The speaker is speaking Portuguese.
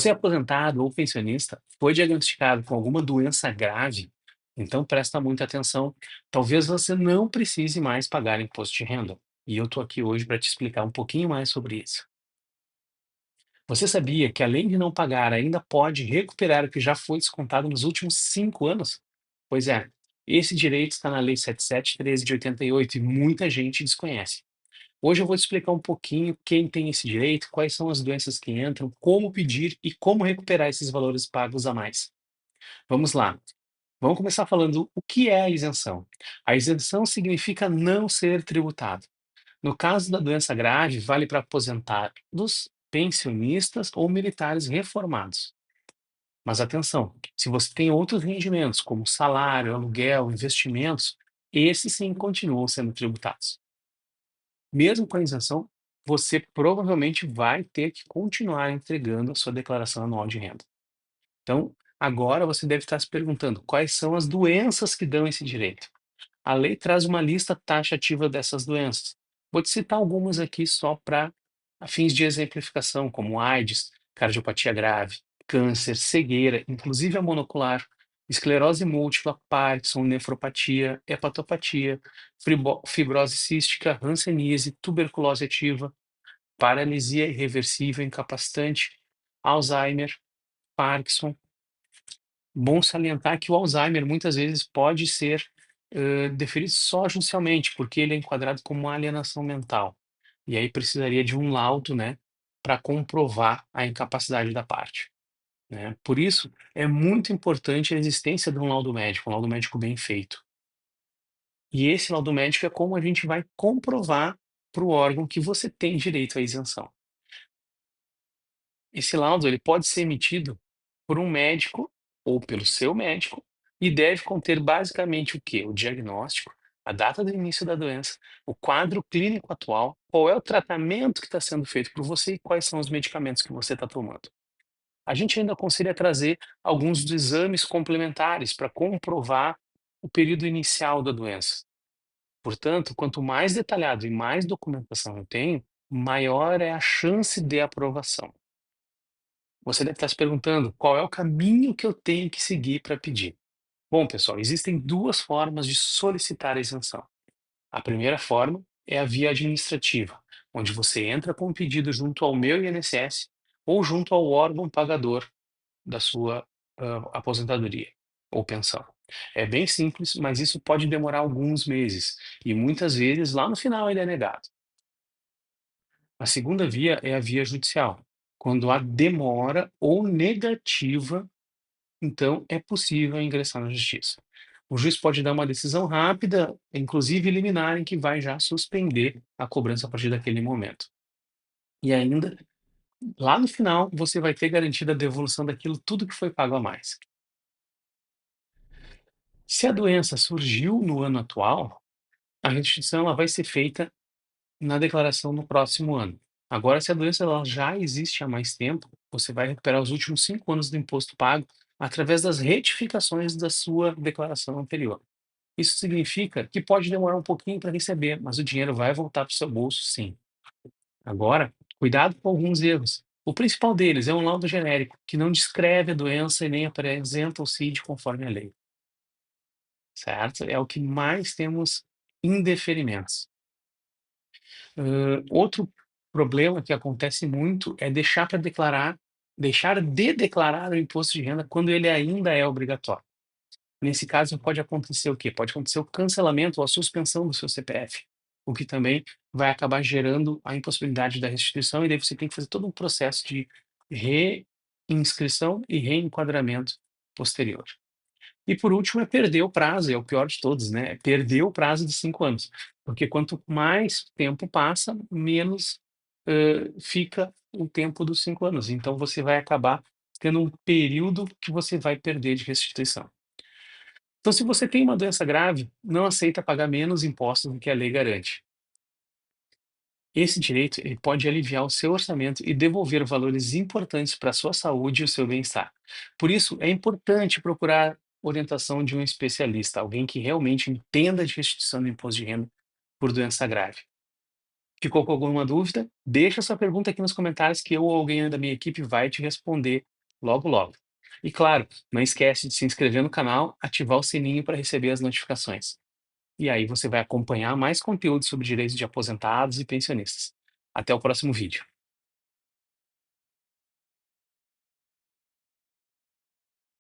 Você é aposentado ou pensionista, foi diagnosticado com alguma doença grave, então presta muita atenção. Talvez você não precise mais pagar imposto de renda. E eu estou aqui hoje para te explicar um pouquinho mais sobre isso. Você sabia que, além de não pagar, ainda pode recuperar o que já foi descontado nos últimos 5 anos? Pois é, esse direito está na Lei 7713 de 88 e muita gente desconhece. Hoje eu vou te explicar um pouquinho quem tem esse direito, quais são as doenças que entram, como pedir e como recuperar esses valores pagos a mais. Vamos lá. Vamos começar falando o que é a isenção. A isenção significa não ser tributado. No caso da doença grave, vale para aposentados, pensionistas ou militares reformados. Mas atenção, se você tem outros rendimentos, como salário, aluguel, investimentos, esses sim continuam sendo tributados. Mesmo com a isenção, você provavelmente vai ter que continuar entregando a sua declaração anual de renda. Então, agora você deve estar se perguntando quais são as doenças que dão esse direito. A lei traz uma lista taxativa dessas doenças. Vou te citar algumas aqui só para fins de exemplificação, como AIDS, cardiopatia grave, câncer, cegueira, inclusive a monocular, esclerose múltipla, Parkinson, nefropatia, hepatopatia, fibrose cística, hanseníase, tuberculose ativa, paralisia irreversível incapacitante, Alzheimer, Parkinson. Bom salientar que o Alzheimer muitas vezes pode ser deferido só judicialmente, porque ele é enquadrado como uma alienação mental. E aí precisaria de um laudo, né, para comprovar a incapacidade da parte, né? Por isso, é muito importante a existência de um laudo médico bem feito. E esse laudo médico é como a gente vai comprovar para o órgão que você tem direito à isenção. Esse laudo ele pode ser emitido por um médico ou pelo seu médico e deve conter basicamente o quê? O diagnóstico, a data do início da doença, o quadro clínico atual, qual é o tratamento que está sendo feito por você e quais são os medicamentos que você está tomando. A gente ainda aconselha trazer alguns dos exames complementares para comprovar o período inicial da doença. Portanto, quanto mais detalhado e mais documentação eu tenho, maior é a chance de aprovação. Você deve estar se perguntando qual é o caminho que eu tenho que seguir para pedir. Bom, pessoal, existem duas formas de solicitar a isenção. A primeira forma é a via administrativa, onde você entra com um pedido junto ao meu INSS ou junto ao órgão pagador da sua aposentadoria ou pensão. É bem simples, mas isso pode demorar alguns meses e muitas vezes lá no final ele é negado. A segunda via é a via judicial, quando há demora ou negativa. Então, é possível ingressar na justiça. O juiz pode dar uma decisão rápida, inclusive liminar, em que vai já suspender a cobrança a partir daquele momento. E ainda, lá no final, você vai ter garantida a devolução daquilo tudo que foi pago a mais. Se a doença surgiu no ano atual, a restituição ela vai ser feita na declaração no próximo ano. Agora, se a doença ela já existe há mais tempo, você vai recuperar os últimos 5 anos do imposto pago através das retificações da sua declaração anterior. Isso significa que pode demorar um pouquinho para receber, mas o dinheiro vai voltar para o seu bolso, sim. Agora, cuidado com alguns erros. O principal deles é um laudo genérico, que não descreve a doença e nem apresenta o CID conforme a lei, certo? É o que mais temos indeferimentos. Outro problema que acontece muito é deixar de declarar o imposto de renda quando ele ainda é obrigatório. Nesse caso, pode acontecer o quê? Pode acontecer o cancelamento ou a suspensão do seu CPF, o que também vai acabar gerando a impossibilidade da restituição, e daí você tem que fazer todo um processo de reinscrição e reenquadramento posterior. E por último é perder o prazo, é o pior de todos, né? É perder o prazo de 5 anos, porque quanto mais tempo passa, menos fica o tempo dos 5 anos. Então você vai acabar tendo um período que você vai perder de restituição. Então, se você tem uma doença grave, não aceita pagar menos impostos do que a lei garante. Esse direito ele pode aliviar o seu orçamento e devolver valores importantes para a sua saúde e o seu bem-estar. Por isso, é importante procurar orientação de um especialista, alguém que realmente entenda de restituição do imposto de renda por doença grave. Ficou com alguma dúvida? Deixa sua pergunta aqui nos comentários que eu ou alguém da minha equipe vai te responder logo logo. E claro, não esquece de se inscrever no canal, ativar o sininho para receber as notificações. E aí você vai acompanhar mais conteúdo sobre direitos de aposentados e pensionistas. Até o próximo vídeo.